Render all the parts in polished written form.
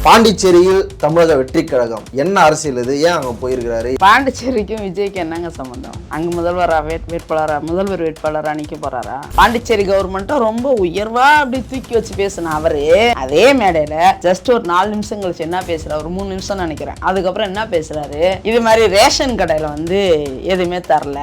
பாண்டிச்சேரியில் தமிழக வெற்றி கழகம் என்ன அரசியல் இது? ஏன் அங்க போயிருக்கிறாரு? பாண்டிச்சேரிக்கும் விஜய்க்கு என்னங்க சம்பந்தம்? அங்க முதல்வர் வேட்பாளரா நிக்க போறாரா? பாண்டிச்சேரி கவர்மெண்ட்டும் ரொம்ப உயர்வா அப்படி தூக்கி வச்சு பேசின அவரு அதே மேடையில ஜஸ்ட் ஒரு 4 நிமிஷம் கழிச்சு என்ன பேசுறாரு, ஒரு 3 நிமிஷம் நினைக்கிறேன், அதுக்கப்புறம் என்ன பேசுறாரு, இது மாதிரி ரேஷன் கடையில எதுவுமே தரல,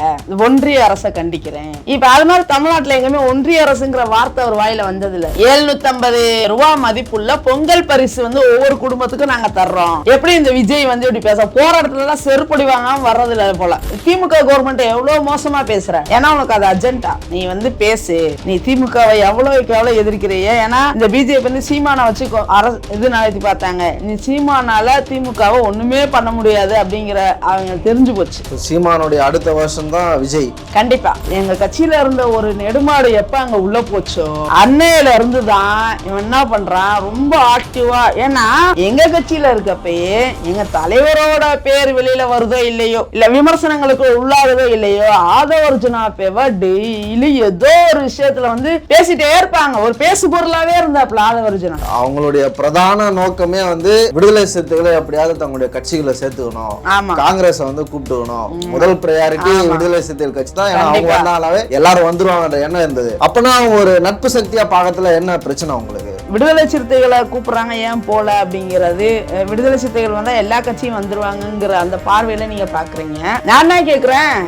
ஒன்றிய அரசை கண்டிக்கிறேன். இப்ப அது மாதிரி தமிழ்நாட்டுல எங்கேயுமே ஒன்றிய அரசுங்கிற வார்த்தை ஒரு வாயில வந்தது இல்ல. 750 ரூபாய் மதிப்புள்ள பொங்கல் பரிசு ஒவ்வொரு குடும்பத்துக்கும் நாங்க தர்றோம். எப்படி இந்த விஜய் இப்படி பேச போற இடத்துல எல்லாம் செருப்படி வாங்காம வர்றது இல்ல போல. திமுக கவர்மெண்ட் எவ்வளவு மோசமா பேசுற, ஏன்னா உனக்கு அது அஜெண்டா. நீ பேசு, நீ திமுகவை எவ்வளவு எதிர்க்கிறிய. ஏன்னா இந்த பிஜேபி சீமானை வச்சு இது நடத்தி பார்த்தாங்க. நீ சீமானால திமுகவை ஒண்ணுமே பண்ண முடியாது அப்படிங்கிற அவங்க தெரிஞ்சு போச்சு. சீமானுடைய அடுத்த வருஷம் தான் விஜய். கண்டிப்பா எங்க கட்சியில இருந்த ஒரு நெடுமாடு எப்ப அங்க உள்ள போச்சோ அன்னையில இருந்துதான் இவன் என்ன பண்றான், ரொம்ப ஆக்டிவா. ஏன்னா எங்க கட்சியில இருக்கப்பயே எங்க தலைவரோட பேர் வெளியில வருதோ இல்லையோ, இல்ல விமர்சனங்களுக்கு உள்ளாததோ இல்லையோ, ஆதவர்ஜுனா பேவ டெய்லி ஏதோ ஒரு விஷயத்துல பேசிட்டே இருப்பாங்க. ஒரு பேசு பொருளாவே இருந்தாப்ல ஆதவர்ஜுனா. அவங்களுடைய பிரதான நோக்கமே விடுதலை சிறுத்தைகளை எப்படியாவது தங்களுடைய கட்சிகளை சேர்த்துக்கணும், காங்கிரஸ் கூப்பிட்டுக்கணும். முதல் ப்ரையாரிட்டி விடுதலை சிறுத்தைகள் கட்சி தான். அவங்க வந்தாலே எல்லாரும் வந்துருவாங்க எண்ணம் இருந்தது. அப்பனா அவங்க ஒரு நட்பு சக்தியா பாக்கத்துல என்ன பிரச்சனை உங்களுக்கு? விடுதலை சிறுத்தைகளை கூப்பிடுறாங்க ஏன் போல அப்படிங்கிறது, விடுதலை சிறுத்தைகள் வந்தா எல்லா கட்சியும் வந்துருவாங்கிற அந்த பார்வையில நீங்க பாக்குறீங்க. நான் என்ன கேக்குறேன்,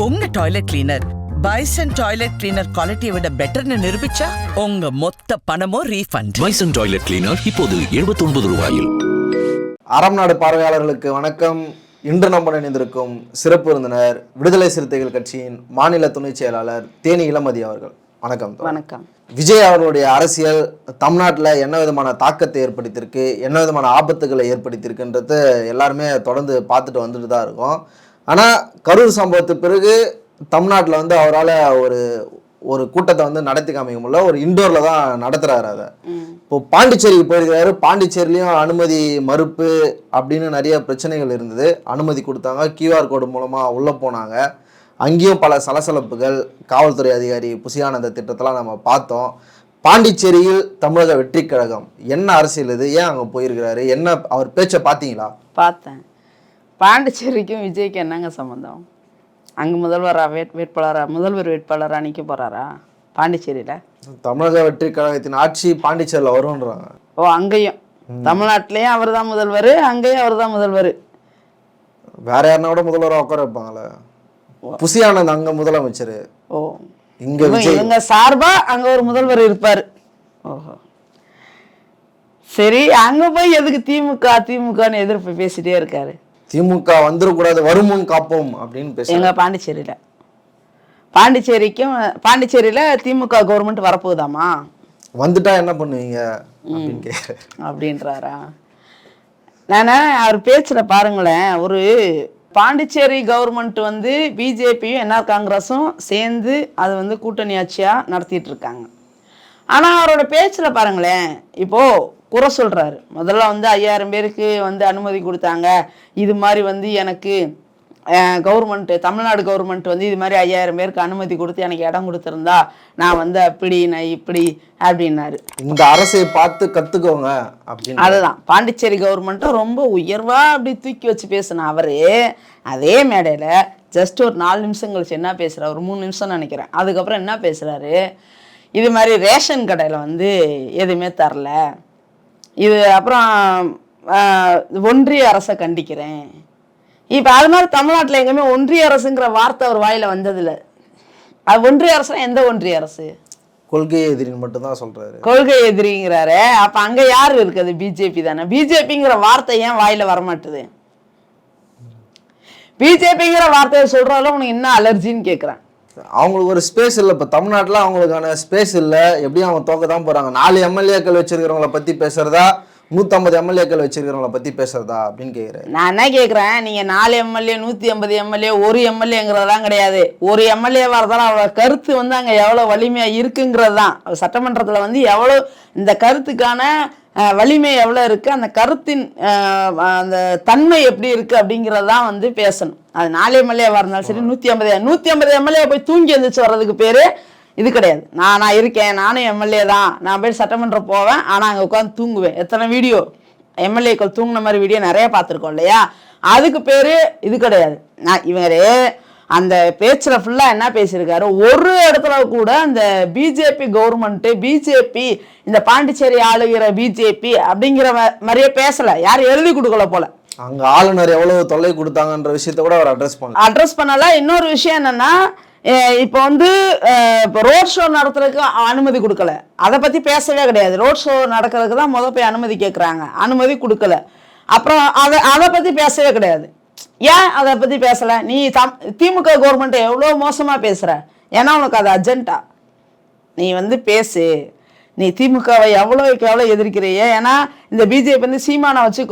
உங்க toilet cleaner bison toilet cleaner குவாலிட்டியை விட பெட்டர்னு நிரூபிச்சா உங்க மொத்த பணமும் ரீஃபண்ட். பைசன் டாய்லெட் கிளீனர் இப்போது 79 ரூபாயில். அறம் நாடு பார்வையாளர்களுக்கு வணக்கம். இன்று நம்ம இணைந்திருக்கும் சிறப்பு விருந்தினர் விடுதலை சிறுத்தைகள் கட்சியின் மாநில துணை செயலாளர் தேனி இளமதி அவர்கள். வணக்கம். வணக்கம். விஜய் அவர்களுடைய அரசியல் தமிழ்நாட்டில் என்ன விதமான தாக்கத்தை ஏற்படுத்தியிருக்கு, என்ன விதமான ஆபத்துகளை ஏற்படுத்தியிருக்குன்றது எல்லாருமே தொடர்ந்து பார்த்துட்டு வந்துட்டு தான் இருக்கும். ஆனால் கரூர் சம்பவத்துக்கு பிறகு தமிழ்நாட்டில் அவரால் ஒரு கூட்டத்தை நடத்தி காமிக்க முடியல. ஒரு இண்டோரில் தான் நடத்துகிறாரு. அதை இப்போ பாண்டிச்சேரிக்கு போயிருக்கிறாரு. பாண்டிச்சேரிலையும் அனுமதி மறுப்பு அப்படின்னு நிறைய பிரச்சனைகள் இருந்தது. அனுமதி கொடுத்தாங்க, QR கோடு மூலமாக உள்ளே போனாங்க. அங்கேயும் பல சலசலப்புகள், காவல்துறை அதிகாரி புசியானந்த திட்டத்தெல்லாம் நம்ம பார்த்தோம். பாண்டிச்சேரியில் தமிழக வெற்றி கழகம் என்ன அரசியல் இது? ஏன் அங்கே போயிருக்கிறாரு? என்ன அவர் பேச்சை பார்த்தீங்களா? பார்த்தேன். பாண்டிச்சேரிக்கும் விஜய்க்கு என்னங்க சம்பந்தம்? அங்கே முதல்வர் வேட்பாளரா நிற்க போறாரா பாண்டிச்சேரியில? தமிழக வெற்றி கழகத்தின் ஆட்சி பாண்டிச்சேரியில் வரும்ன்றாங்க. ஓ, அங்கேயும் தமிழ்நாட்டிலையும் அவர் தான் முதல்வர், அங்கேயும் அவர் தான் முதல்வர். வேற யாருன்னா கூட முதல்வராக உட்கார வைப்பாங்களே. புசியானந்த் அங்க முதலமைச்சர். ஓ, இங்க சார்பா அங்க ஒரு முதல்வர் இருப்பாரு. ஓஹோ, சரி. அங்க போய் எதுக்கு திமுகன்னு எதிர்ப்பு பேசிட்டே இருக்காரு? திமுக வந்துடக்கூடாது, வருமுன் காப்போம் அப்படின்னு பேச. எங்க பாண்டிச்சேரியில திமுக கவர்மெண்ட் வரப்போகுதாமா? வந்துட்டா என்ன பண்ணுவீங்க அப்படின்றாரா? நான் அவர் பேச்சுல பாருங்களேன், ஒரு பாண்டிச்சேரி கவர்மெண்ட் பிஜேபியும் என்ஆர் காங்கிரஸும் சேர்ந்து அது கூட்டணி ஆட்சியா நடத்திட்டு இருக்காங்க. ஆனா அவரோட பேச்சுல பாருங்களேன், இப்போ குறை சொல்றாரு. முதல்ல 5000 பேருக்கு அனுமதி கொடுத்தாங்க. இது மாதிரி எனக்கு கவர்மெண்ட், தமிழ்நாடு கவர்மெண்ட் இது மாதிரி 5000 பேருக்கு அனுமதி கொடுத்து எனக்கு இடம் கொடுத்துருந்தா நான் அப்படி நான் இப்படி அப்படின்னாரு. இந்த அரசை பார்த்து கத்துக்கோங்க அப்படின்னு. அதுதான் பாண்டிச்சேரி கவர்மெண்ட்டும் ரொம்ப உயர்வா அப்படி தூக்கி வச்சு பேசின அவரு அதே மேடையில ஜஸ்ட் ஒரு 4 நிமிஷம் கழிச்சு என்ன பேசுறாரு, ஒரு 3 நிமிஷம் நினைக்கிறேன், அதுக்கப்புறம் என்ன பேசுறாரு, இது மாதிரி ரேஷன் கடையில எதுவுமே தரல, இது அப்புறம் ஒன்றிய அரசை கண்டிக்கிறேன். இப்ப அது மாதிரி தமிழ்நாட்டுல எங்கேயுமே ஒன்றிய அரசுங்கிற வார்த்தை ஒரு வாயில வந்தது இல்ல. அது ஒன்றிய அரசுனா எந்த ஒன்றிய அரசு? கொள்கை எதிரின்னு மட்டும் தான் சொல்றாரு. கொள்கை எதிரிங்கிறாரு. அப்ப அங்க யாரு இருக்குது? பிஜேபி தானே. பிஜேபிங்கிற வார்த்தை ஏன் வாயில வரமாட்டுது? பிஜேபிங்கிற வார்த்தையை சொல்றதுல உனக்கு என்ன அலர்ஜின்னு கேட்குறேன். அவங்களுக்கு ஒரு ஸ்பேஸ் இல்லை. இப்போ தமிழ்நாட்டில் அவங்களுக்கான ஸ்பேஸ் இல்லை. எப்படியும் அவங்க தோக்க தான் போகிறாங்க. 4 எம்எல்ஏக்கள் வச்சிருக்கிறவங்கள பற்றி பேசுறதா, 150 எம்எல்ஏக்கள் வச்சிருக்கிறவங்கள பற்றி பேசுறதா அப்படின்னு கேட்குறேன். நான் என்ன கேட்குறேன், நீங்கள் 4 எம்எல்ஏ 150 எம்எல்ஏ ஒரு எம்எல்ஏங்கிறதெல்லாம் கிடையாது. ஒரு எம்எல்ஏவாக இருந்தாலும் அவரோட கருத்து அங்கே எவ்வளோ வலிமையாக இருக்குங்கிறது தான். சட்டமன்றத்தில் எவ்வளோ இந்த கருத்துக்கான வலிமை எவ்வளோ இருக்குது, அந்த கருத்தின் அந்த தன்மை எப்படி இருக்குது அப்படிங்கிறது தான் பேசணும். அது 4 எம்எல்ஏவாக இருந்தாலும் சரி, 150 எம்எல்ஏ போய் தூங்கி எழுந்திரிச்சு வர்றதுக்கு பேர் இது கிடையாது. நான் இருக்கேன், நானும் எம்எல்ஏ தான், நான் போய் சட்டமன்றம் போவேன், ஆனால் அங்கே உட்காந்து தூங்குவேன். எத்தனை வீடியோ எம்எல்ஏக்கள் தூங்கின மாதிரி வீடியோ நிறைய பார்த்துருக்கோம் இல்லையா? அதுக்கு பேர் இது கிடையாது. இவர் அந்த பேச்சில் ஃபுல்லாக என்ன பேசியிருக்காரு, ஒரு இடத்துல கூட அந்த பிஜேபி கவர்மெண்ட்டு, பிஜேபி இந்த பாண்டிச்சேரி ஆளுகிற பிஜேபி அப்படிங்கிற மாதிரியே பேசலை. யாரும் எழுதி கொடுக்கல போல. அங்கே ஆளுநர் எவ்வளவு தொல்லை கொடுத்தாங்கன்ற விஷயத்த கூட அவர் அட்ரஸ் பண்ணல. இன்னொரு விஷயம் என்னன்னா, இப்போ வந்து இப்போ ரோட் ஷோ நடத்துறதுக்கு அனுமதி கொடுக்கல, அதை பற்றி பேசவே கிடையாது. ரோட் ஷோ நடக்கிறதுக்கு தான் போய் அனுமதி கேட்குறாங்க, அனுமதி கொடுக்கல. அப்புறம் அதை பற்றி பேசவே கிடையாது. ஏன் அதை பற்றி பேசலை? நீ திமுக கவர்மெண்ட்டை எவ்வளோ மோசமாக பேசுகிற, ஏன்னா உனக்கு அது அர்ஜென்ட்டா. நீ வந்து பேசு, நீ திமுகவை எவ்வளோ எதிர்க்கிறிய. ஏன்னா இந்த பிஜேபி வந்து சீமானை வச்சு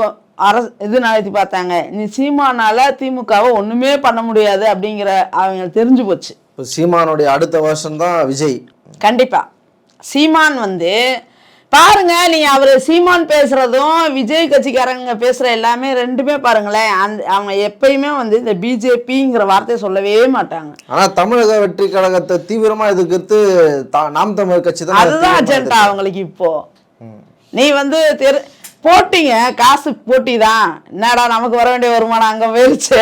இது நடத்தி பார்த்தாங்க. நீ சீமானால திமுகவை ஒன்றுமே பண்ண முடியாது அப்படிங்கிற அவங்க தெரிஞ்சு போச்சு. இப்போ சீமானுடைய அடுத்த வருஷம் தான் விஜய். கண்டிப்பா சீமான் வந்து பாருங்க, நீ அவர் சீமான் பேசுறதும் விஜய் கட்சிக்காரங்க பேசுற எல்லாமே ரெண்டுமே பாருங்களேன். அவங்க எப்பயுமே வந்து இந்த பிஜேபிங்கிற வார்த்தையை சொல்லவே மாட்டாங்க. ஆனா தமிழக வெற்றி கழகத்தை தீவிரமா எதிர்த்து நாம் தமிழர் கட்சி தான், அதுதான் அஜெண்டா அவங்களுக்கு. இப்போ நீ வந்து போட்டிங்க, காசு போட்டி தான். என்னடா நமக்கு வர வேண்டிய வருமானம் அங்கே போயிடுச்சு,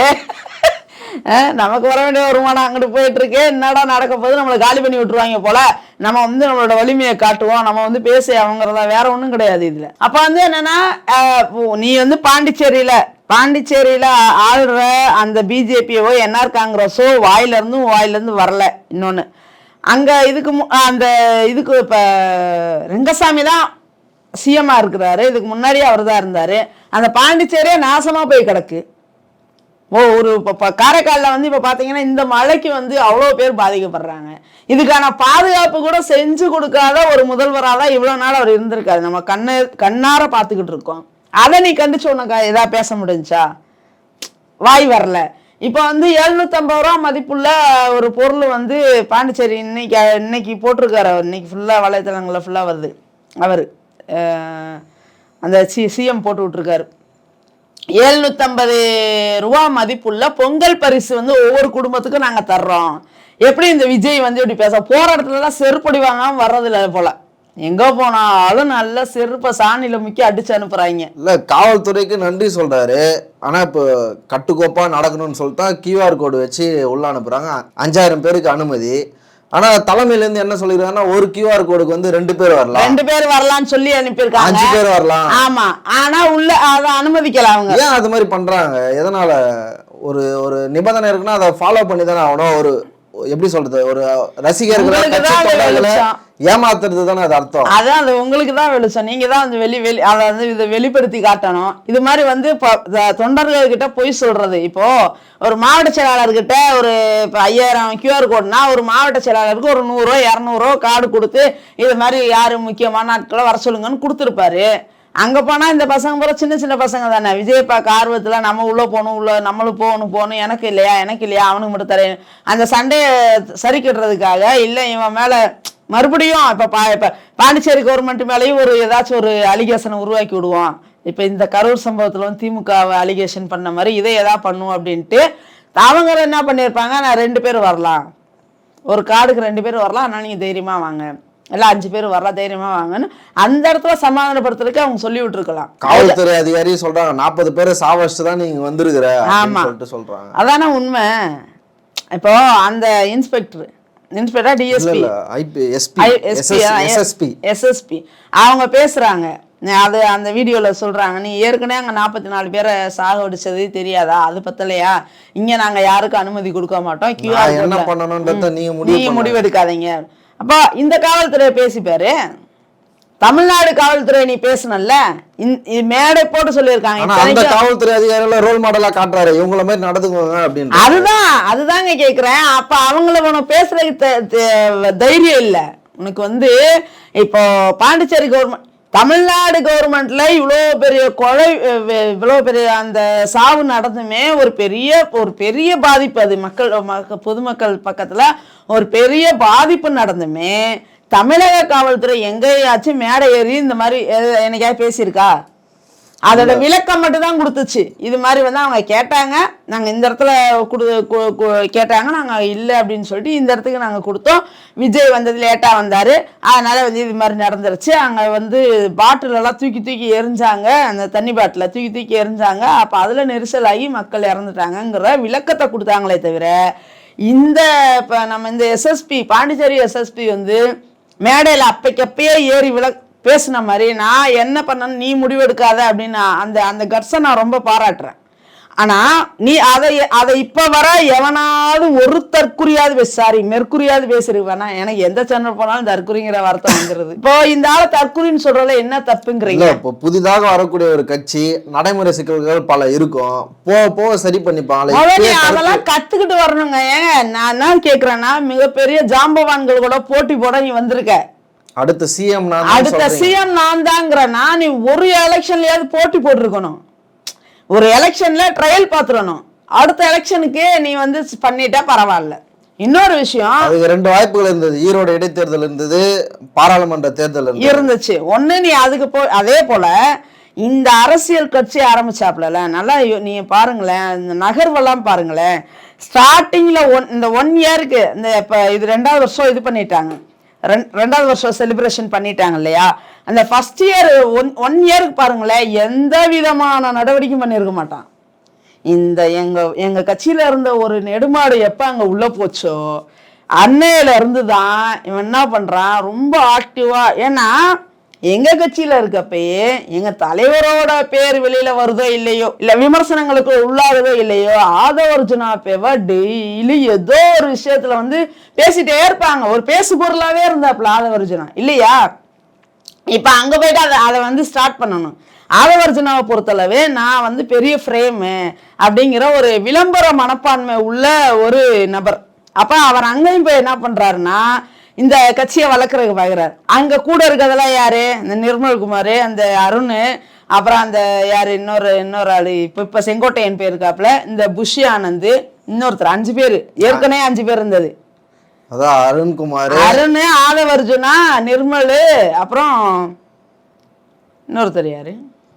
நமக்கு வர வேண்டிய வருமானம் அங்கிட்டு போயிட்டு இருக்கு, என்னடா நடக்க போது, நம்மளை காலி பண்ணி விட்டுருவாங்க போல, நம்ம வந்து நம்மளோட வலிமையை காட்டுவோம், நம்ம வந்து பேச அவங்கிறதா, வேற ஒன்றும் கிடையாது இதுல. அப்ப வந்து என்னன்னா, நீ வந்து பாண்டிச்சேரியில ஆளுற அந்த பிஜேபியோ என்ஆர் காங்கிரஸோ வாயிலிருந்து வரல. இன்னொன்னு அங்க இதுக்கு இப்ப ரெங்கசாமி தான் சிஎம்மா இருக்கிறாரு, இதுக்கு முன்னாடியே அவர் தான் இருந்தாரு. அந்த பாண்டிச்சேரியே நாசமா போய் கிடக்கு. ஒரு காரைக்காலில் வந்து இப்போ பார்த்தீங்கன்னா இந்த மழைக்கு வந்து அவ்வளோ பேர் பாதிக்கப்படுறாங்க. இதுக்கான பாதுகாப்பு கூட செஞ்சு கொடுக்காத ஒரு முதல்வராக தான் இவ்வளோ நாள் அவர் இருந்திருக்காரு. நம்ம கண்ணார பார்த்துக்கிட்டு இருக்கோம். அதை நீ கண்டிச்சு உனக்கு எதாவது பேச முடிஞ்சா? வாய் வரல. இப்போ வந்து 750 ரூபா மதிப்புள்ள ஒரு பொருள் வந்து பாண்டிச்சேரி இன்னைக்கு போட்டிருக்காரு. அவர் இன்னைக்கு ஃபுல்லாக வலைத்தளங்களில் ஃபுல்லாக வருது. அவர் அந்த சிஎம் போட்டு விட்டுருக்காரு. 750 ரூபா மதிப்புள்ள பொங்கல் பரிசு வந்து ஒவ்வொரு குடும்பத்துக்கும் நாங்கள் தர்றோம். எப்படி இந்த விஜய் வந்து இப்படி பேச போகிற இடத்துலலாம் செருப்படி வாங்காமல் வர்றதில்ல போல. எங்கே போனாலும் நல்ல செருப்பை சாணியில் முக்கி அடிச்சு அனுப்புகிறாங்க. இல்லை, காவல்துறைக்கு நன்றி சொல்கிறாரு. ஆனால் இப்போ கட்டுக்கோப்பாக நடக்கணும்னு சொல்லிட்டு கியூஆர் கோடு வச்சு உள்ள அனுப்புகிறாங்க. 5000 பேருக்கு அனுமதி. ஆனா தலைமையிலேருந்து என்ன சொல்லிருக்காங்கன்னா, ஒரு கியூஆர் கோடுக்கு வந்து 2 பேர் வரலாம்னு சொல்லி அனுப்பியிருக்காங்க. 5 பேர் வரலாம். ஆமா, ஆனா உள்ள அதை அனுமதிக்கல அவங்க. ஏன் அது மாதிரி பண்றாங்க? எதனால? ஒரு நிபந்தனை இருக்குன்னா அதை ஃபாலோ பண்ணி தானே ஆகணும். ஒரு எப்படி சொல்றது, ஒரு ரசிகர்களை ஏமாத்துறது தானே அது அர்த்தம். அதான் அது உங்களுக்கு தான் வெளிச்சம். நீங்க தான் வந்து அதை வந்து இதை வெளிப்படுத்தி காட்டணும். இது மாதிரி வந்து தொண்டர்கள்கிட்ட பொய் சொல்றது. இப்போ ஒரு மாவட்ட செயலாளர்கிட்ட ஒரு 5000 கியூஆர் கோடுனா ஒரு மாவட்ட செயலாளருக்கு ஒரு 100 200 கார்டு கொடுத்து இது மாதிரி யாரு முக்கியமான நாட்களை வர சொல்லுங்கன்னு கொடுத்துருப்பாரு. அங்கே போனால் இந்த பசங்க பூரா சின்ன பசங்க தானே. விஜய் பார்க்க ஆர்வத்தில் நம்ம உள்ளே போகணும், நம்மளும் போகணும், எனக்கு இல்லையா அவனுக்கு மட்டும் தரேன். அந்த சண்டையை சரி கட்டுறதுக்காக இல்லை இவன் மேலே மறுபடியும் இப்போ பாண்டிச்சேரி கவர்மெண்ட் மேலேயும் ஏதாச்சும் ஒரு அலிகேஷனை உருவாக்கி விடுவோம். இப்போ இந்த கரூர் சம்பவத்தில் வந்து திமுகவை அலிகேஷன் பண்ண மாதிரி இதை எதாவது பண்ணுவோம் அப்படின்ட்டு அவங்க என்ன பண்ணியிருப்பாங்க, நான் 2 பேர் வரலாம், ஒரு கார்டுக்கு 2 பேர் வரலாம், ஆனால் நீங்கள் தைரியமாக வாங்க, எல்லாம் 5 பேர் வரலாம், தைரியமா வாங்கன்னு அந்த இடத்துல சமாதானப்படுத்துறதுக்கு அவங்க சொல்லி விட்டுருக்கலாம். காவல்துறை அதிகாரி சொல்றாங்க 40 பேரை சாவடிச்சு தான் நீங்க வந்திருக்கிற சொல்லிட்டு சொல்றாங்க. அதான உண்மை. இப்போ அந்த இன்ஸ்பெக்டர் எஸ்எஸ்பி அவங்க பேசுறாங்க. அது அந்த வீடியோல சொல்றாங்க, நீ ஏற்கனவே அங்க 44 பேரை சாகடிச்சது தெரியாதா? அது பத்தலையா? இங்க நாங்க யாருக்கும் அனுமதி கொடுக்க மாட்டோம், என்ன பண்ணணும்ன்றத நீங்க முடிவு எடுக்காதீங்க. அப்போ இந்த காவல்துறையை பேசிப்பாரு. தமிழ்நாடு காவல்துறை நீ பேசணும்ல, மேடை போட்டு சொல்லியிருக்காங்க. காவல்துறை அதிகாரிகள் ரோல் மாடலா காட்டுறாரு, இவங்கள மாதிரி நடந்துக்குவாங்க அப்படின்னு. அதுதாங்க கேக்குறேன். அப்ப அவங்கள உனக்கு பேசுறதுக்கு தைரியம் இல்லை உனக்கு. வந்து இப்போ பாண்டிச்சேரி கவர்மெண்ட், தமிழ்நாடு கவர்மெண்ட்ல இவ்வளோ பெரிய கொலை, இவ்வளோ பெரிய அந்த சாவு நடந்துமே ஒரு பெரிய பாதிப்பு, அது பொதுமக்கள் பக்கத்துல ஒரு பெரிய பாதிப்பு நடந்துமே தமிழக காவல்துறை எங்கேயாச்சும் மேடை ஏறி இந்த மாதிரி என்னைக்காவது பேசியிருக்கா? அதோட விளக்கம் மட்டும் தான் கொடுத்துச்சு. இது மாதிரி வந்து அவங்க கேட்டாங்க, நாங்கள் இந்த இடத்துல கேட்டாங்க, நாங்கள் இல்லை அப்படின்னு சொல்லிட்டு இந்த இடத்துக்கு நாங்கள் கொடுத்தோம். விஜய் வந்தது லேட்டாக வந்தார், அதனால வந்து இது மாதிரி நடந்துருச்சு. அங்கே வந்து பாட்டிலெல்லாம் தூக்கி தூக்கி எரிஞ்சாங்க, அந்த தண்ணி பாட்டிலை தூக்கி தூக்கி எரிஞ்சாங்க. அப்போ அதில் நெரிசலாகி மக்கள் இறந்துட்டாங்கங்கிற விளக்கத்தை கொடுத்தாங்களே தவிர, இந்த இப்போ நம்ம இந்த எஸ்எஸ்பி பாண்டிச்சேரி எஸ்எஸ்பி வந்து மேடையில் அப்பைக்கப்பயே ஏறி பேசின மாதிரி நான் என்ன பண்ணணும் நீ முடிவெடுக்காத அப்படின்னு அந்த கட்ஸை நான் ரொம்ப பாராட்டுறேன். ஆனா நீ அதை இப்ப வர எவனாவது ஒரு தற்குறியாவது மெர்க்குரியாவது பேசிருக்கானா? எனக்கு எந்த சேனல் போனாலும் தற்குறிங்கிற வார்த்தை வந்துருது. இப்போ இந்த ஆளை தற்குறின்னு சொல்றதுல என்ன தப்புங்கிறீங்க? இப்போ புதிதாக வரக்கூடிய ஒரு கட்சி நடைமுறை சிக்கல்கள் பல இருக்கும், போக சரி பண்ணிப்பாங்க. அதெல்லாம் கத்துக்கிட்டு வரணுங்க. ஏங்க நான் என்ன கேக்குறேன்னா, மிகப்பெரிய ஜாம்பவான்கள் கூட போட்டி போட நீ வந்திருக்க. அடுத்த சிஎம் நான் தாங்கிறேன்னா நீ ஒரு எலெக்ஷன்லயாவது போட்டி போட்டிருக்கணும், ஒரு எலெக்ஷன்ல ட்ரையல் பாத்துறணும். அடுத்த எலெக்ஷனுக்கு நீ வந்து பண்ணிட்டா பரவாயில்ல. இன்னொரு விஷயம், அதுக்கு 2 வாய்ப்புகள் இருந்தது. ஈரோடு இடைத்தேர்தல் இருந்தது, பாராளுமன்ற தேர்தல் இருந்துச்சு. ஒண்ணு நீ அதுக்கு அதே போல இந்த அரசியல் கட்சி ஆரம்பிச்சாப்ல நல்லா நீங்க பாருங்களேன், இந்த நகர்வெல்லாம் பாருங்களேன். ஸ்டார்டிங்ல இந்த 1 இயருக்கு இந்த இப்ப இது 2வது வருஷம் இது பண்ணிட்டாங்க, 2வது வருஷம் செலிப்ரேஷன் பண்ணிட்டாங்க இல்லையா? அந்த ஃபர்ஸ்ட் இயர் 1 இயருக்கு பாருங்களேன், எந்த விதமான நடவடிக்கையும் பண்ணியிருக்க மாட்டான். இந்த எங்க கட்சியில இருந்த ஒரு நெடுமாடு எப்ப அங்க உள்ள போச்சோ அன்னையில இருந்து தான் இவன் என்ன பண்றான், ரொம்ப ஆக்டிவா. ஏன்னா எங்க கட்சியில இருக்கப்பயே எங்க தலைவரோட பேர் வெளியில வருதோ இல்லையோ, இல்ல விமர்சனங்களுக்கு உள்ளாகுதோ இல்லையோ, ஆதவர்ஜுனா பேவ டெய்லி ஏதோ ஒரு விஷயத்துல வந்து பேசிட்டே இருப்பாங்க. ஒரு பேசு பொருளாவே இருந்தாப்ல ஆதவர்ஜுனா இல்லையா? இப்ப அங்க போயிட்டு அதை வந்து ஸ்டார்ட் பண்ணணும். ஆதவர்ஜுனாவை பொறுத்தளவு நான் வந்து பெரிய ஃப்ரேமு அப்படிங்கிற ஒரு விளம்பர மனப்பான்மை உள்ள ஒரு நபர். அப்ப அவர் அங்கேயும் போய் என்ன பண்றாருன்னா இந்த கட்சியை வளர்க்கறதுக்கு பார்க்குறாரு. அங்க கூட இருக்கிறதெல்லாம் யாரு, இந்த நிர்மல்குமார், அந்த அருண், அப்புறம் அந்த யாரு இன்னொரு ஆளு இப்ப செங்கோட்டையன் பேர் இருக்காப்புல, இந்த புஷி ஆனந்த், இன்னொருத்தர் 5 பேர், ஏற்கனவே 5 பேர் இருந்தது. அதான் அருண்குமார், அருண், ஆதவர்ஜுனா, நிர்மல், அப்புறம் இன்னொருத்தர் யாரு,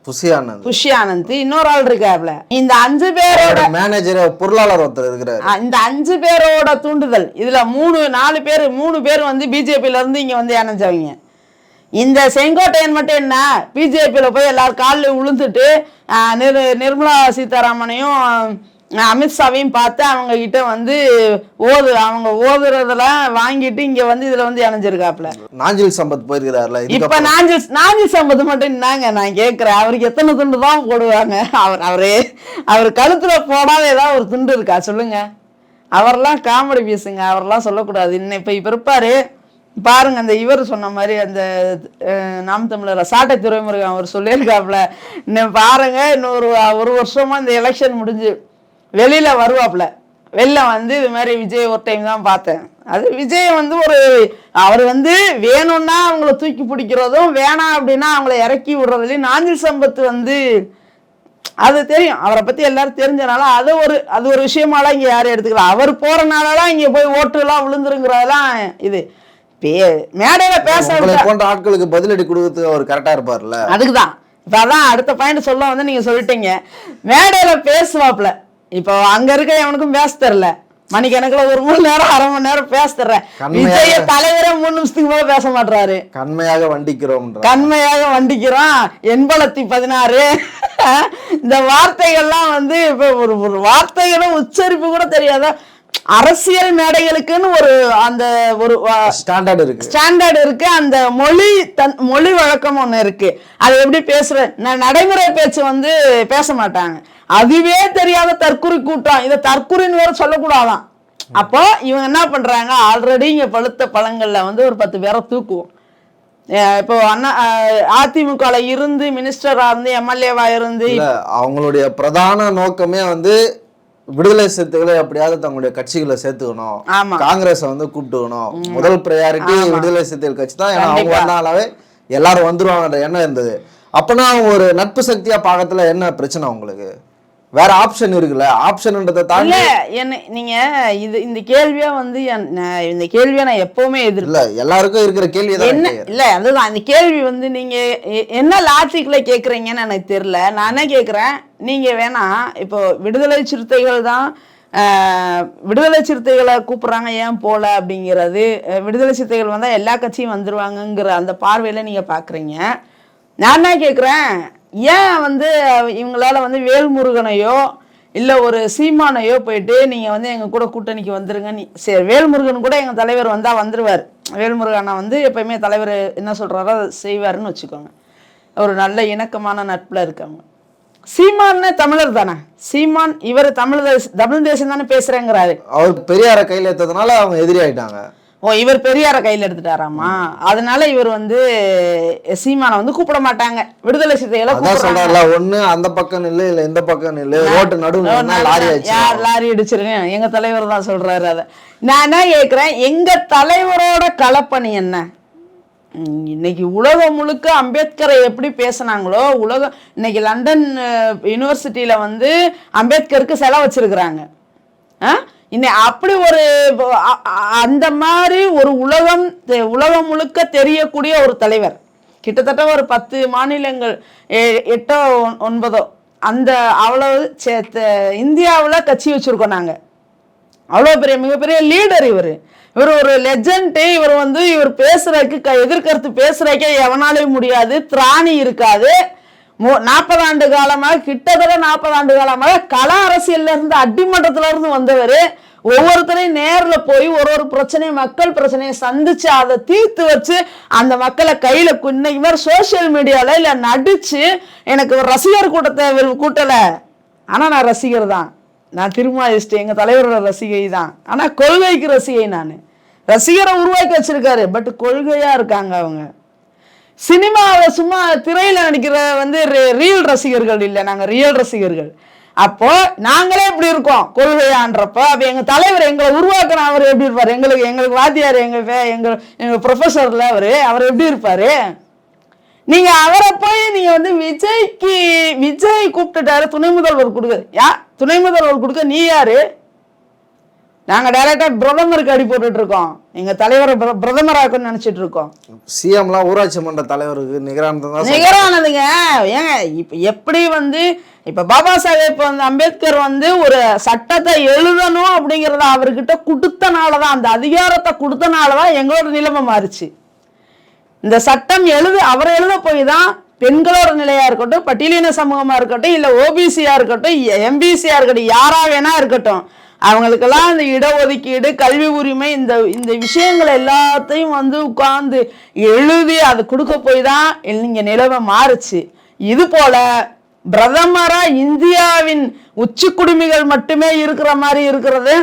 புஷி ஆனந்த், இன்னொரு ஆள் இருக்காப்ல. இந்த 5 பேரோட மேனேஜர் பொருளாளர் ஒருத்தர் இருக்கிறார். இந்த 5 பேரோட தூண்டுதல், இதுல 3 பேர் வந்து பிஜேபியில இருந்து இங்க வந்து இணைஞ்சவங்க. இந்த செங்கோட்டையன் மட்டும் என்ன, பிஜேபியில போய் எல்லாரும் காலில் விழுந்துட்டு நிர்மலா சீதாராமனையும் அமித்ஷாவையும் பார்த்து அவங்க கிட்ட வந்து அவங்க ஓதுறதெல்லாம் வாங்கிட்டு இங்க வந்து இதுல வந்து இணைஞ்சிருக்காப்ல. நாஞ்சில் சம்பத் போயிருக்கிறார்ல. இப்ப நாஞ்சில் சம்பத் மட்டும் என்னங்க நான் கேக்குறேன், அவருக்கு எத்தனை துண்டு தான் போடுவாங்க? அவர் கழுத்துல போடாத ஏதாவது ஒரு துண்டு இருக்கா சொல்லுங்க? அவரெல்லாம் காமெடி பீஸுங்க, அவரெல்லாம் சொல்லக்கூடாது. இப்ப இருப்பாரு பாருங்க, அந்த இவர் சொன்ன மாதிரி அந்த நாம் தமிழர் சாட்டை துறைமுருகன் அவர் சொல்லியிருக்காப்ல, பாருங்க இன்னொரு 1 வருஷமா இந்த எலெக்ஷன் முடிஞ்சு வெளியில வருவாப்ல, வெளில வந்து இது மாதிரி விஜய் ஒரு டைம் தான் பார்த்தேன். அது விஜய் வந்து அவர் வந்து வேணும்னா அவங்கள தூக்கி பிடிக்கிறதும், வேணாம் அப்படின்னா அவங்கள இறக்கி விடுறதுலையும் நாஞ்சில் சம்பத் வந்து அது தெரியும், அவரை பத்தி எல்லாரும் தெரிஞ்சனால அது ஒரு விஷயமாலாம் இங்க யாரும் எடுத்துக்கலாம். அவர் போறனாலலாம் இங்க போய் ஓட்டு எல்லாம் விழுந்துருங்கிறதெல்லாம் இது மேடையில போன்ற ஆட்களுக்கு பதிலடி கொடுக்கறதுக்கு அவர் கரெக்டா இருப்பார்ல. அதுக்குதான் இப்ப அதான் அடுத்த பாயிண்ட் சொல்ல வந்து நீங்க சொல்லிட்டீங்க. மேடையில பேசுவாப்ல, இப்போ அங்க இருக்க எவனுக்கும் பேச தெரியல, மணிக்கணக்குல 1 மணி நேரம் 1/2 மணி நேரம் பேச தர்றேன். விஜய தலைவரே 3 நிமிஷத்துக்கு மேல பேச மாட்டாரு. கண்மையாக வண்டிக்கிறோம் 16 இந்த வார்த்தைகள்லாம் வந்து இப்ப ஒரு வார்த்தைகளும் உச்சரிப்பு கூட தெரியாத அரசியல் மேடைகளுக்குன்னு ஒரு ஸ்டாண்டர்ட் இருக்கு. அந்த மொழி வழக்கம் ஒண்ணு இருக்கு. அது எப்படி பேசுற நடைமுறை பேச்சு வந்து பேச மாட்டாங்க. அதுவே தெரியாத தற்குறி கூட்டம், இதை தற்குறின்னு வேற சொல்லக்கூடாதான். அப்போ இவங்க என்ன பண்றாங்க, ஆல்ரெடி இங்க பழுத்த பழங்கள்ல வந்து ஒரு 10 பேரை தூக்குவோம். இப்போ அதிமுக இருந்து மினிஸ்டரா இருந்து எம்எல்ஏவா இருந்து அவங்களுடைய பிரதான நோக்கமே வந்து விடுதலை சிறுத்தைகளை எப்படியாவது தங்களுடைய கட்சிகளை சேர்த்துக்கணும், காங்கிரஸ் வந்து கூப்பிட்டுக்கணும். முதல் ப்ரையாரிட்டி விடுதலை சிறுத்தைகள் கட்சி தான். ஏன்னா அவங்க வந்தாலே எல்லாரும் வந்துருவாங்கன்ற எண்ணம் இருந்தது. அப்பனா ஒரு நட்பு சக்தியா பாக்கத்துல என்ன பிரச்சனை உங்களுக்கு? வேற ஆப்ஷன் இருக்குல்ல, ஆப்ஷன்ன்றதை இல்ல தாண்டி என்ன நீங்க இந்த கேள்வியா வந்து இந்த கேள்வியா நான் எப்பவுமே இல்ல எல்லாருக்கும் இருக்கிற கேள்வி என்ன இல்ல அதுதான் இந்த கேள்வி வந்து நீங்க என்ன லாஜிக்ல கேக்குறீங்கன்னு எனக்கு தெரியல. நான் என்ன கேக்குறேன், நீங்க வேணா இப்போ விடுதலை சிறுத்தைகள் தான் விடுதலை சிறுத்தைகளை கூப்பிடுறாங்க ஏன் போல அப்படிங்கிறது, விடுதலை சிறுத்தைகள் வந்தா எல்லா கட்சியும் வந்துருவாங்கங்கிற அந்த பார்வையில நீங்க பாக்குறீங்க. நான் என்ன கேக்குறேன், ஏன் வந்து இவங்களால வந்து வேல்முருகனையோ இல்லை ஒரு சீமானையோ போயிட்டு நீங்கள் வந்து எங்கள் கூட கூட்டணிக்கு வந்துருங்க, சரி வேல்முருகன் கூட எங்கள் தலைவர் வந்தால் வந்துடுவார், வேல்முருகனை வந்து எப்பயுமே தலைவர் என்ன சொல்கிறாரோ அதை செய்வாருன்னு வச்சுக்கோங்க, ஒரு நல்ல இணக்கமான நட்பில் இருக்காங்க. சீமான்னு தமிழர் தானே, சீமான் இவர் தமிழ் தேசம் தானே பேசுகிறேங்கிறாரு. அவர் பெரியாரை கையில் எடுத்ததுனால அவங்க எதிரி ஆயிட்டாங்க. ஓ இவர் பெரியார கையில் எடுத்துட்டாராமா, அதனால இவர் வந்து சீமானை வந்து கூப்பிட மாட்டாங்க, விடுதலை சிறுத்தைகளை சொல்றாருல, ஒண்ணு அந்த பக்கம் நில்லு இல்ல இந்த பக்கம் நில்லு, ரோட்டு நடுவுல லாரி அடிச்சிருங்க, எங்க தலைவர் தான் சொல்றாரு. அதை நான் என்ன கேட்கிறேன், எங்க தலைவரோட களப்பணி என்ன? இன்னைக்கு உலகம் முழுக்க அம்பேத்கரை எப்படி பேசினாங்களோ, இன்னைக்கு லண்டன் யூனிவர்சிட்டியில வந்து அம்பேத்கருக்கு செலவு வச்சிருக்கிறாங்க. அப்படி ஒரு அந்த மாதிரி ஒரு உலகம் முழுக்க தெரியக்கூடிய ஒரு தலைவர், கிட்டத்தட்ட ஒரு 10 மாநிலங்கள் 8 9 அந்த அவ்வளவு இந்தியாவில் கட்சி வச்சிருக்கோம் நாங்க. அவ்வளோ பெரிய மிகப்பெரிய லீடர் இவர் ஒரு லெஜண்ட். இவர் பேசுறதுக்கு எதிர்கருத்து பேசுறதுக்கே எவனாலையும் முடியாது, திராணி இருக்காது. 40 ஆண்டு காலமாக கிட்டத்தட்ட 40 ஆண்டு காலமாக கள அரசியல்ல இருந்து அடிமட்டத்துல இருந்து வந்தவர். ஒவ்வொருத்தரையும் நேர்ல போய் ஒரு பிரச்சனையை மக்கள் பிரச்சனையை சந்திச்சு அதை தீர்த்து வச்சு அந்த மக்களை கையில இன்னைக்கு மாதிரி சோசியல் மீடியால இல்ல நடிச்சு எனக்கு ஒரு ரசிகர் கூட்டத்தை கூட்டல, ஆனா நான் ரசிகர் தான், நான் திருமாயிஸ்ட் எங்க தலைவரோட ரசிகை தான், ஆனா கொள்கைக்கு ரசிகை. நான் ரசிகரை உருவாக்கி வச்சிருக்காரு, பட் கொள்கையா இருக்காங்க அவங்க. சினிமாவில் சும்மா திரையில நடிக்கிற வந்து ரியல் ரசிகர்கள் இல்லை, நாங்க ரியல் ரசிகர்கள். அப்போ நாங்களே இப்படி இருக்கோம் கொள்கையான்றப்போ, அப்ப எங்க தலைவர் எங்களை உருவாக்குற அவர் எப்படி இருப்பாரு, எங்களுக்கு வாத்தியார் எங்க ப்ரொஃபஸர்ல அவர் எப்படி இருப்பாரு? நீங்க அவரை போய் நீங்க வந்து விஜய் கூப்பிட்டுட்டாரு துணை முதல்வர் கொடுக்க, துணை முதல்வர் கொடுக்க நீ யாரு? நாங்க டைரக்டா பிரதமருக்கு அடி போட்டுட்டு இருக்கோம், எங்க தலைவரை பிரதமராக்குன்னு நினைச்சிட்டு இருக்கோம். சிஎம்லாம் ஊராட்சி மன்ற தலைவருக்கு நிகரானதுங்க. ஏங்க இப்ப எப்படி வந்து இப்ப பாபா சாஹேப் வந்து அம்பேத்கர் வந்து ஒரு சட்டத்தை எழுதணும் அப்படிங்கிறத அவர்கிட்ட கொடுத்தனாலதான், அந்த அதிகாரத்தை கொடுத்தனாலதான் எங்களோட நிலைமை மாறுச்சு. இந்த சட்டம் அவர் எழுத போய் தான் பெண்களோட நிலையா இருக்கட்டும், பட்டியலின சமூகமா இருக்கட்டும், இல்ல ஓபிசியா இருக்கட்டும், எம்பிசியா இருக்கட்டும், யாரா வேணா இருக்கட்டும், அவங்களுக்கெல்லாம் இந்த இடஒதுக்கீடு கல்வி உரிமை இந்த விஷயங்கள் எல்லாத்தையும் வந்து உட்கார்ந்து எழுதி அது கொடுக்க போய் தான் இங்க நிலைமை மாறுச்சு. இது போல பிரதமரா இந்தியாவின் உச்சி குடிமைகள் மட்டுமே இருக்கிற மாதிரி இருக்கிறது,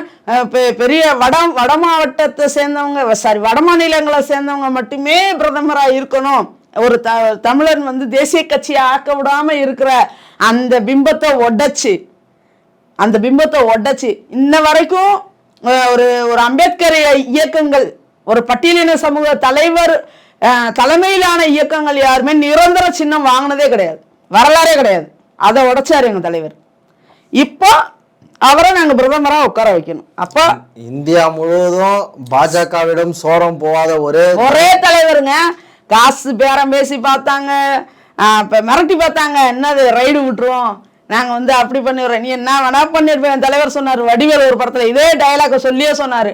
பெரிய வட மாவட்டத்தை சேர்ந்தவங்க வட மாநிலங்களை சேர்ந்தவங்க மட்டுமே பிரதமரா இருக்கணும், ஒரு தமிழன் வந்து தேசிய கட்சியை ஆக்க விடாம இருக்கிற அந்த பிம்பத்தை உடைச்சு இன்ன வரைக்கும் ஒரு அம்பேத்கர் இயக்கங்கள், ஒரு பட்டியலின சமூக தலைவர் தலைமையிலான இயக்கங்கள் யாருமே நிரந்தர சின்னம் வாங்கினதே கிடையாது, வரலாறே கிடையாது. அதை உடைச்சாரு எங்க தலைவர். இப்போ அவரை நாங்க பிரதமரா உட்கார வைக்கணும். அப்ப இந்தியா முழுவதும் பாஜகவிடம் சோரம் போகாத ஒரே தலைவருங்க. காசு பேரம் பேசி பார்த்தாங்க, மிரட்டி பார்த்தாங்க, என்னது ரைடு விட்டுருவோம் நாங்க வந்து அப்படி பண்ணிடுறோம், நீ என்ன வேணா பண்ணிருப்பேன். தலைவர் சொன்னாரு, வடிவேல் ஒரு படத்துல இதே டயலாக சொல்லியே சொன்னாரு,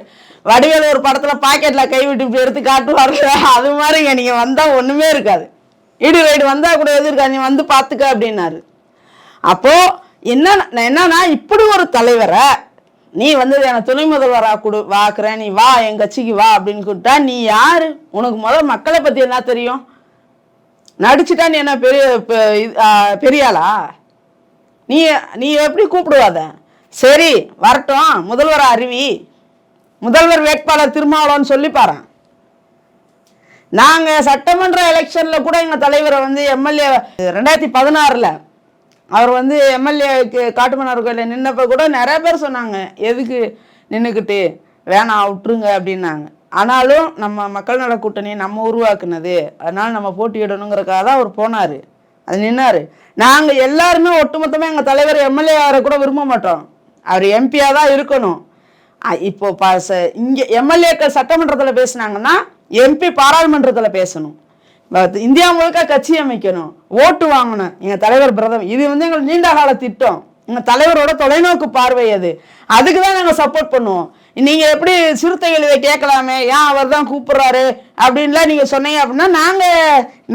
வடிவேல் ஒரு படத்துல பாக்கெட்ல கை விட்டு இப்படி எடுத்து காட்டுவாரு, அது மாதிரிங்க நீங்க வந்தா ஒண்ணுமே இருக்காது, இடி ரைடு வந்தா கூட எது இருக்காது, நீ வந்து பாத்துக்க அப்படின்னாரு. அப்போ என்னன்னா இப்படி ஒரு தலைவரை நீ வந்து எனக்கு துணை முதல்வரா வாக்குறேன், நீ வா என் கட்சிக்கு வா அப்படின்னு கூப்பிட்டா நீ யாரு? உனக்கு முதல் மக்களை பத்தி என்ன தெரியும்? நடிச்சுட்டா நீ என்ன பெரியாளா? நீ எப்படி கூப்பிடுவாத? சரி வரட்டும், முதல்வர் அறிவி, முதல்வர் வேட்பாளர் திருமாவளவன் சொல்லி பாரு. நாங்க சட்டமன்ற எலெக்ஷன்ல கூட எங்க தலைவரை வந்து எம்எல்ஏ 2016 அவர் வந்து எம்எல்ஏக்கு காட்டுமன்னார் கோயில நின்னப்ப கூட நிறைய பேர் சொன்னாங்க, எதுக்கு நின்றுக்கிட்டு வேணாம் விட்டுருங்க அப்படின்னாங்க. ஆனாலும் நம்ம மக்கள் நல கூட்டணி நம்ம உருவாக்குனது, அதனால நம்ம போட்டியிடணுங்கிறக்காக தான் அவர் போனார். அது நின்னாரு. நாங்கள் எல்லாருமே ஒட்டுமொத்தமாக எங்கள் தலைவர் எம்எல்ஏ ஆகிற கூட விரும்ப மாட்டோம், அவர் எம்பியாக தான் இருக்கணும். இப்போ இங்கே எம்எல்ஏக்கள் சட்டமன்றத்தில் பேசுனாங்கன்னா எம்பி பாராளுமன்றத்தில் பேசணும். இந்தியா முழுக்க கட்சி அமைக்கணும், ஓட்டு வாங்கணும். எங்கள் தலைவர் பிரதமர் இது எங்களுக்கு நீண்ட கால திட்டம், எங்கள் தலைவரோட தொலைநோக்கு பார்வை அது. அதுக்கு தான் நாங்கள் சப்போர்ட் பண்ணுவோம். நீங்கள் எப்படி சிறுத்தைகள் இதை கேட்கலாமே, ஏன் அவர் தான் கூப்பிட்றாரு அப்படின்லாம் நீங்கள் சொன்னீங்க அப்படின்னா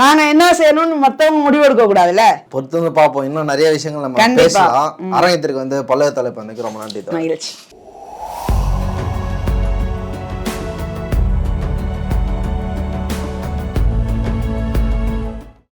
நாங்கள் என்ன செய்யணும்னு மற்றவங்க முடிவெடுக்க கூடாதுல்ல. பொறுத்து வந்து பார்ப்போம். இன்னும் நிறைய விஷயங்கள் நம்ம பேசலாம். அரங்கத்திற்கு வந்து பல்லவ தலைப்பு ரொம்ப நன்றி. மகிழ்ச்சி.